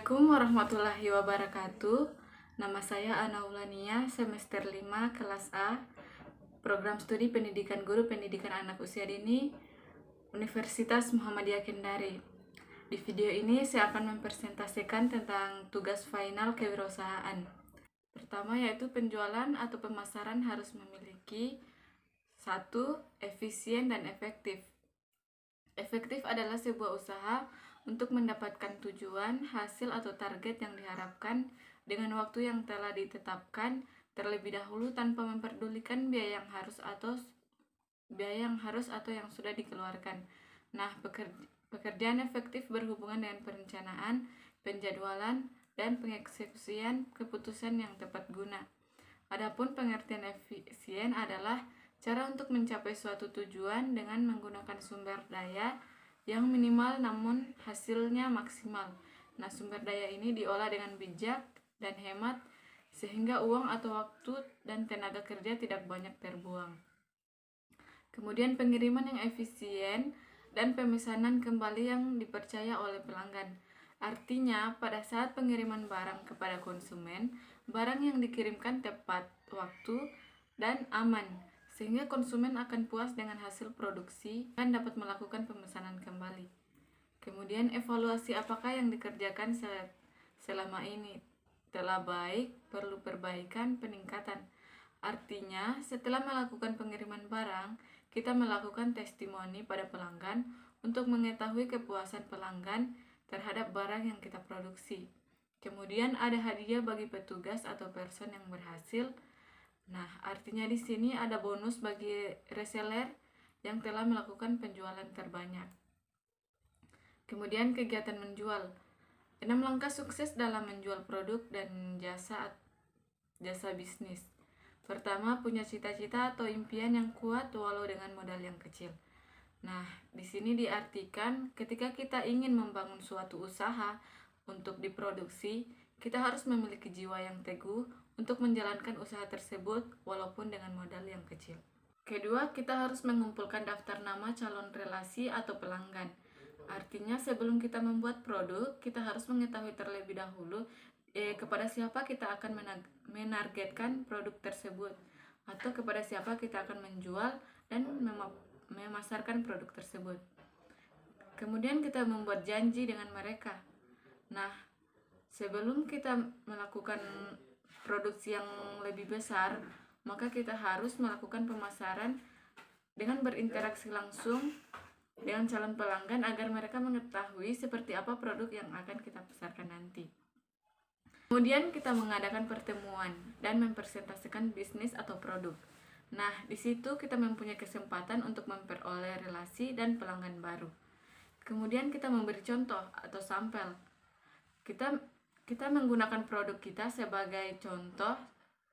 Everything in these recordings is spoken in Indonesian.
Assalamualaikum warahmatullahi wabarakatuh. Nama saya Ana Ulania, semester 5 kelas A, program studi pendidikan guru pendidikan anak usia dini, Universitas Muhammadiyah Kendari. Di video ini saya akan mempresentasikan tentang tugas final kewirausahaan. Pertama yaitu penjualan atau pemasaran harus memiliki 1. Efisien dan efektif. Efektif adalah sebuah usaha untuk mendapatkan tujuan, hasil atau target yang diharapkan dengan waktu yang telah ditetapkan terlebih dahulu tanpa memperdulikan biaya yang harus atau yang sudah dikeluarkan. Nah, pekerjaan efektif berhubungan dengan perencanaan, penjadwalan, dan pengeksekusian keputusan yang tepat guna. Adapun pengertian efisien adalah cara untuk mencapai suatu tujuan dengan menggunakan sumber daya yang minimal namun hasilnya maksimal. Nah, sumber daya ini diolah dengan bijak dan hemat sehingga uang atau waktu dan tenaga kerja tidak banyak terbuang. Kemudian pengiriman yang efisien dan pemesanan kembali yang dipercaya oleh pelanggan. Artinya, pada saat pengiriman barang kepada konsumen, barang yang dikirimkan tepat waktu dan aman, sehingga konsumen akan puas dengan hasil produksi dan dapat melakukan pemesanan kembali. Kemudian evaluasi apakah yang dikerjakan selama ini telah baik, perlu perbaikan, peningkatan. Artinya, setelah melakukan pengiriman barang, kita melakukan testimoni pada pelanggan untuk mengetahui kepuasan pelanggan terhadap barang yang kita produksi. Kemudian ada hadiah bagi petugas atau person yang berhasil. Nah, artinya di sini ada bonus bagi reseller yang telah melakukan penjualan terbanyak. Kemudian kegiatan menjual. 6 langkah sukses dalam menjual produk dan jasa bisnis. Pertama, punya cita-cita atau impian yang kuat walau dengan modal yang kecil. Nah, di sini diartikan ketika kita ingin membangun suatu usaha untuk diproduksi, kita harus memiliki jiwa yang teguh untuk menjalankan usaha tersebut walaupun dengan modal yang kecil. Kedua, kita harus mengumpulkan daftar nama calon relasi atau pelanggan. Artinya sebelum kita membuat produk, kita harus mengetahui terlebih dahulu kepada siapa kita akan menargetkan produk tersebut atau kepada siapa kita akan menjual dan memasarkan produk tersebut. Kemudian kita membuat janji dengan mereka. Nah, sebelum kita melakukan produksi yang lebih besar, maka kita harus melakukan pemasaran dengan berinteraksi langsung dengan calon pelanggan agar mereka mengetahui seperti apa produk yang akan kita pasarkan nanti. Kemudian kita mengadakan pertemuan dan mempresentasikan bisnis atau produk. Nah, di situ kita mempunyai kesempatan untuk memperoleh relasi dan pelanggan baru. Kemudian kita memberi contoh atau sampel. Kita menggunakan produk kita sebagai contoh,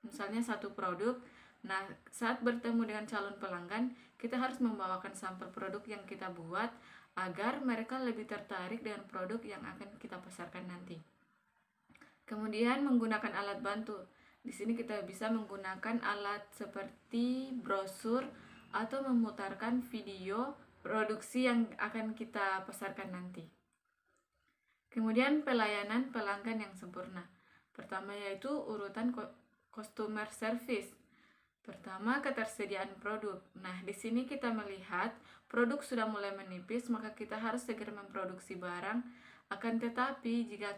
misalnya satu produk. Nah, saat bertemu dengan calon pelanggan, kita harus membawakan sampel produk yang kita buat agar mereka lebih tertarik dengan produk yang akan kita pasarkan nanti. Kemudian menggunakan alat bantu. Di sini kita bisa menggunakan alat seperti brosur atau memutarkan video produksi yang akan kita pasarkan nanti. Kemudian pelayanan pelanggan yang sempurna. Pertama yaitu urutan customer service. Pertama, ketersediaan produk. Nah, di sini kita melihat produk sudah mulai menipis, maka kita harus segera memproduksi barang. Akan tetapi jika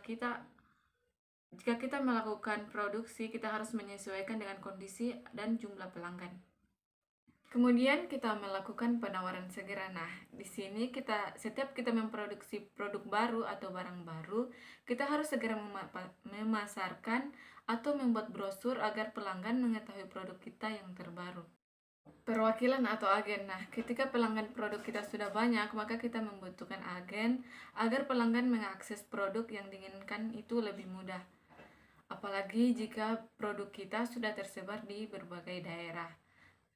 kita melakukan produksi, kita harus menyesuaikan dengan kondisi dan jumlah pelanggan. Kemudian kita melakukan penawaran segera. Nah, di sini setiap kita memproduksi produk baru atau barang baru, kita harus segera memasarkan atau membuat brosur agar pelanggan mengetahui produk kita yang terbaru. Perwakilan atau agen. Nah, ketika pelanggan produk kita sudah banyak, maka kita membutuhkan agen agar pelanggan mengakses produk yang diinginkan itu lebih mudah. Apalagi jika produk kita sudah tersebar di berbagai daerah.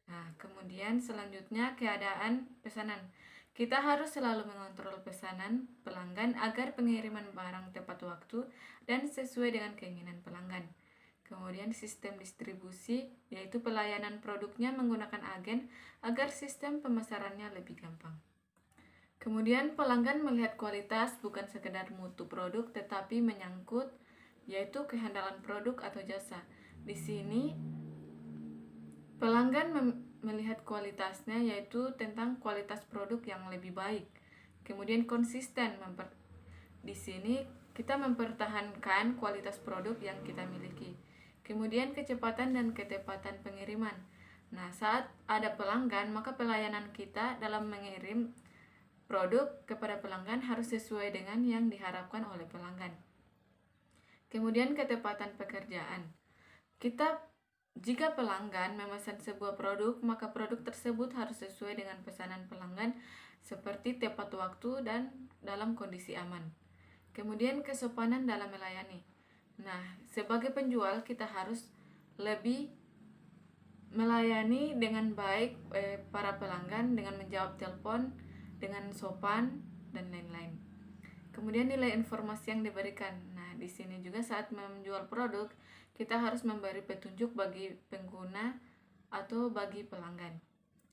Nah, kemudian selanjutnya keadaan pesanan. Kita harus selalu mengontrol pesanan pelanggan agar pengiriman barang tepat waktu dan sesuai dengan keinginan pelanggan. Kemudian sistem distribusi, yaitu pelayanan produknya menggunakan agen agar sistem pemasarannya lebih gampang. Kemudian pelanggan melihat kualitas bukan sekedar mutu produk tetapi menyangkut yaitu kehandalan produk atau jasa. Di sini pelanggan melihat kualitasnya yaitu tentang kualitas produk yang lebih baik. Kemudian konsisten di sini kita mempertahankan kualitas produk yang kita miliki. Kemudian kecepatan dan ketepatan pengiriman. Nah, saat ada pelanggan, maka pelayanan kita dalam mengirim produk kepada pelanggan harus sesuai dengan yang diharapkan oleh pelanggan. Kemudian ketepatan pekerjaan. Jika pelanggan memesan sebuah produk, maka produk tersebut harus sesuai dengan pesanan pelanggan seperti tepat waktu dan dalam kondisi aman. Kemudian kesopanan dalam melayani. Nah, sebagai penjual kita harus lebih melayani dengan baik para pelanggan dengan menjawab telepon dengan sopan dan lain-lain. Kemudian nilai informasi yang diberikan. Nah, di sini juga saat menjual produk, kita harus memberi petunjuk bagi pengguna atau bagi pelanggan.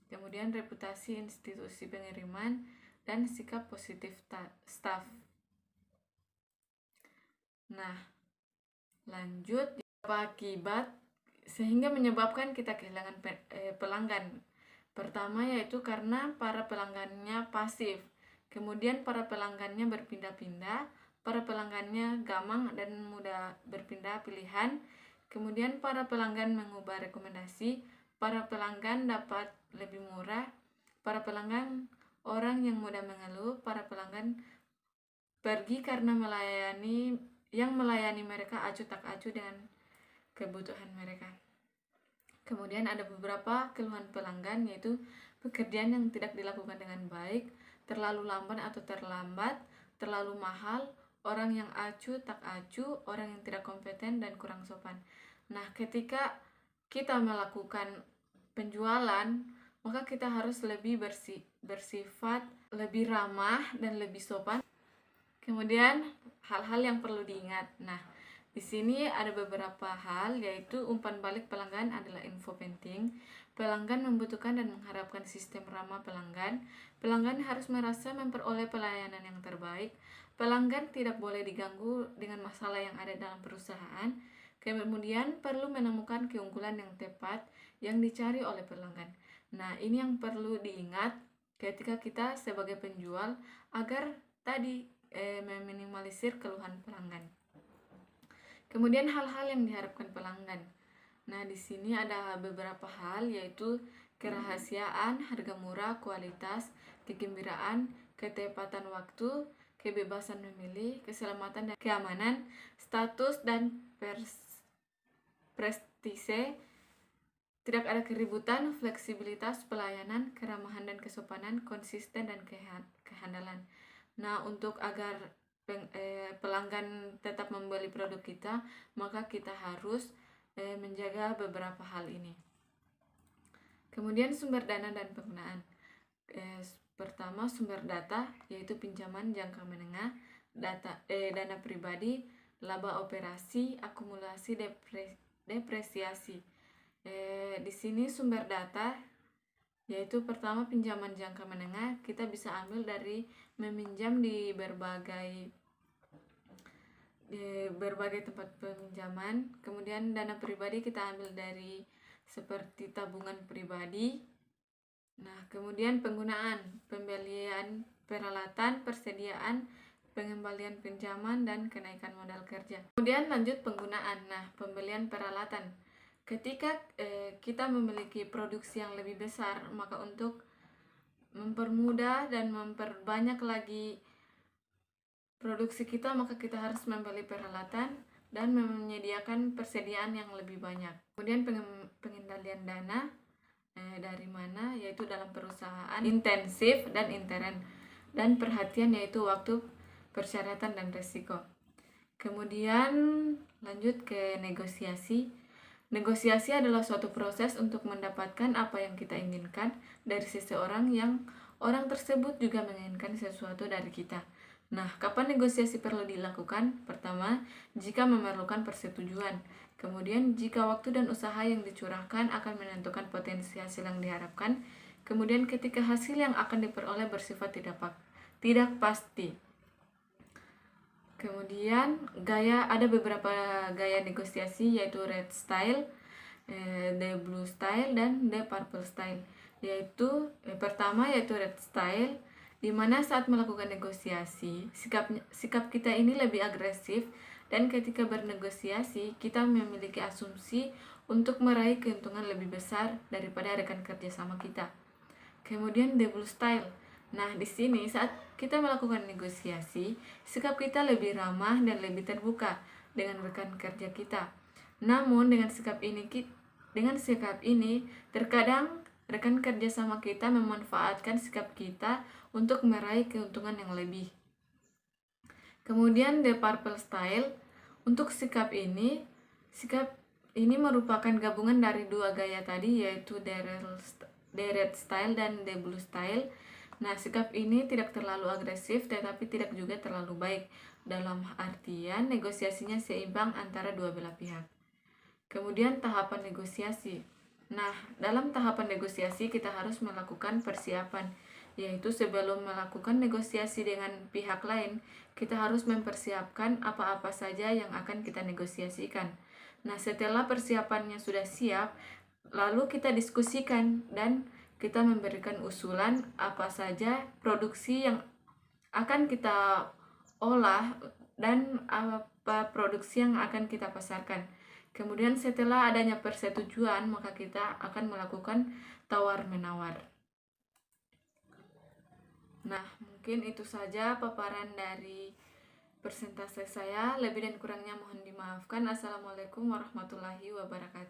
Kemudian reputasi institusi pengiriman dan sikap positif staff. Nah, lanjut akibat sehingga menyebabkan kita kehilangan pelanggan. Pertama yaitu karena para pelanggannya pasif. Kemudian para pelanggannya berpindah-pindah, para pelanggannya gamang dan mudah berpindah pilihan. Kemudian para pelanggan mengubah rekomendasi, para pelanggan dapat lebih murah, para pelanggan orang yang mudah mengeluh, para pelanggan pergi karena melayani mereka acuh tak acuh dengan kebutuhan mereka. Kemudian ada beberapa keluhan pelanggan yaitu pekerjaan yang tidak dilakukan dengan baik, terlalu lamban atau terlambat, terlalu mahal, orang yang acuh tak acuh, orang yang tidak kompeten dan kurang sopan. Nah, ketika kita melakukan penjualan, maka kita harus lebih bersifat lebih ramah dan lebih sopan. Kemudian hal-hal yang perlu diingat. Nah, di sini ada beberapa hal, yaitu umpan balik pelanggan adalah info penting. Pelanggan membutuhkan dan mengharapkan sistem ramah pelanggan. Pelanggan harus merasa memperoleh pelayanan yang terbaik. Pelanggan tidak boleh diganggu dengan masalah yang ada dalam perusahaan. Kemudian perlu menemukan keunggulan yang tepat yang dicari oleh pelanggan. Nah, ini yang perlu diingat ketika kita sebagai penjual agar tadi meminimalisir keluhan pelanggan. Kemudian hal-hal yang diharapkan pelanggan. Nah, di sini ada beberapa hal yaitu kerahasiaan, harga murah, kualitas, kegembiraan, ketepatan waktu, kebebasan memilih, keselamatan dan keamanan, status dan prestise, tidak ada keributan, fleksibilitas, pelayanan, keramahan dan kesopanan, konsisten dan kehandalan. Nah, untuk agar pelanggan tetap membeli produk kita, maka kita harus menjaga beberapa hal ini. Kemudian sumber dana dan penggunaan. Pertama, sumber data yaitu pinjaman jangka menengah, dana pribadi, laba operasi, akumulasi, depresiasi. Di sini sumber data yaitu pertama pinjaman jangka menengah, kita bisa ambil dari meminjam di berbagai tempat peminjaman. Kemudian dana pribadi kita ambil dari seperti tabungan pribadi. Nah, kemudian penggunaan, pembelian peralatan, persediaan, pengembalian pinjaman dan kenaikan modal kerja. Kemudian lanjut penggunaan. Nah, pembelian peralatan. Ketika kita memiliki produksi yang lebih besar, maka untuk mempermudah dan memperbanyak lagi produksi kita, maka kita harus membeli peralatan dan menyediakan persediaan yang lebih banyak. Kemudian pengendalian dana dari mana, yaitu dalam perusahaan intensif dan intern, dan perhatian yaitu waktu, persyaratan dan resiko. Kemudian lanjut ke negosiasi. Negosiasi adalah suatu proses untuk mendapatkan apa yang kita inginkan dari seseorang yang orang tersebut juga menginginkan sesuatu dari kita. Nah, kapan negosiasi perlu dilakukan? Pertama, jika memerlukan persetujuan. Kemudian, jika waktu dan usaha yang dicurahkan akan menentukan potensi hasil yang diharapkan. Kemudian, ketika hasil yang akan diperoleh bersifat tidak tidak pasti. Kemudian ada beberapa gaya negosiasi, yaitu red style, the blue style, dan the purple style. Pertama yaitu red style, di mana saat melakukan negosiasi, sikap kita ini lebih agresif, dan ketika bernegosiasi kita memiliki asumsi untuk meraih keuntungan lebih besar daripada rekan kerja sama kita. Kemudian the blue style. Nah, di sini saat kita melakukan negosiasi, sikap kita lebih ramah dan lebih terbuka dengan rekan kerja kita. Namun dengan sikap ini terkadang rekan kerja sama kita memanfaatkan sikap kita untuk meraih keuntungan yang lebih. Kemudian the purple style. Untuk sikap ini merupakan gabungan dari dua gaya tadi, yaitu the red style dan the blue style. Nah, sikap ini tidak terlalu agresif tetapi tidak juga terlalu baik, dalam artian negosiasinya seimbang antara dua belah pihak. Kemudian tahapan negosiasi. Nah, dalam tahapan negosiasi kita harus melakukan persiapan, yaitu sebelum melakukan negosiasi dengan pihak lain, kita harus mempersiapkan apa-apa saja yang akan kita negosiasikan. Nah, setelah persiapannya sudah siap, lalu kita diskusikan dan kita memberikan usulan apa saja produksi yang akan kita olah dan apa produksi yang akan kita pasarkan. Kemudian setelah adanya persetujuan, maka kita akan melakukan tawar-menawar. Nah, mungkin itu saja paparan dari persentase saya. Lebih dan kurangnya mohon dimaafkan. Assalamualaikum warahmatullahi wabarakatuh.